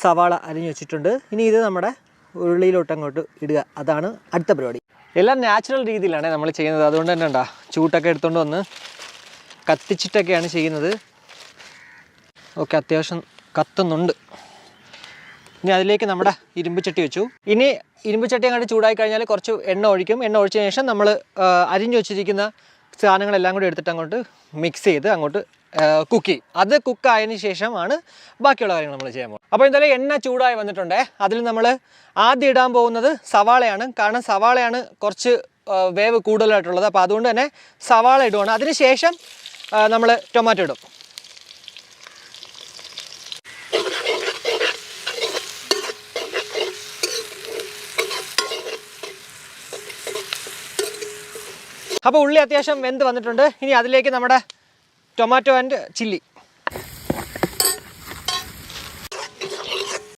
സവാള അരിഞ്ഞ് വെച്ചിട്ടുണ്ട്. ഇനി ഇത് നമ്മുടെ ഉള്ളിയിലോട്ട് അങ്ങോട്ട് ഇടുക, അതാണ് അടുത്ത പരിപാടി. എല്ലാം നാച്ചുറൽ രീതിയിലാണ് നമ്മൾ ചെയ്യുന്നത്. അതുകൊണ്ട് തന്നെ ഉണ്ടാ ചൂട്ടൊക്കെ എടുത്തുകൊണ്ട് വന്ന് കത്തിച്ചിട്ടൊക്കെയാണ് ചെയ്യുന്നത്. ഓക്കെ, അത്യാവശ്യം കത്തുന്നുണ്ട്. ഇനി അതിലേക്ക് നമ്മുടെ ഇരുമ്പ് ചട്ടി വെച്ചു. ഇനി ഇരുമ്പ് ചട്ടി അങ്ങോട്ട് ചൂടായി കഴിഞ്ഞാൽ കുറച്ച് എണ്ണ ഒഴിക്കും. എണ്ണ ഒഴിച്ച ശേഷം നമ്മൾ അരിഞ്ഞു വെച്ചിരിക്കുന്ന സാധനങ്ങളെല്ലാം കൂടി എടുത്തിട്ട് അങ്ങോട്ട് മിക്സ് ചെയ്ത് അങ്ങോട്ട് കുക്ക് ചെയ്യും. അത് കുക്കായതിന് ശേഷമാണ് ബാക്കിയുള്ള കാര്യങ്ങൾ നമ്മൾ ചെയ്യാൻ പോകുന്നത്. അപ്പോൾ എന്തായാലും എണ്ണ ചൂടായി വന്നിട്ടുണ്ട്. അതിൽ നമ്മൾ ആദ്യം ഇടാൻ പോകുന്നത് സവാളയാണ്. കാരണം സവാളയാണ് കുറച്ച് വേവ് കൂടുതലായിട്ടുള്ളത്. അപ്പോൾ അതുകൊണ്ട് തന്നെ സവാള ഇടുവാണ്. അതിന് ശേഷം നമ്മൾ ടൊമാറ്റോ ഇടും. അപ്പോൾ ഉള്ളി അത്യാവശ്യം വെന്ത് വന്നിട്ടുണ്ട്. ഇനി അതിലേക്ക് നമ്മുടെ ടൊമാറ്റോ ആൻഡ് ചില്ലി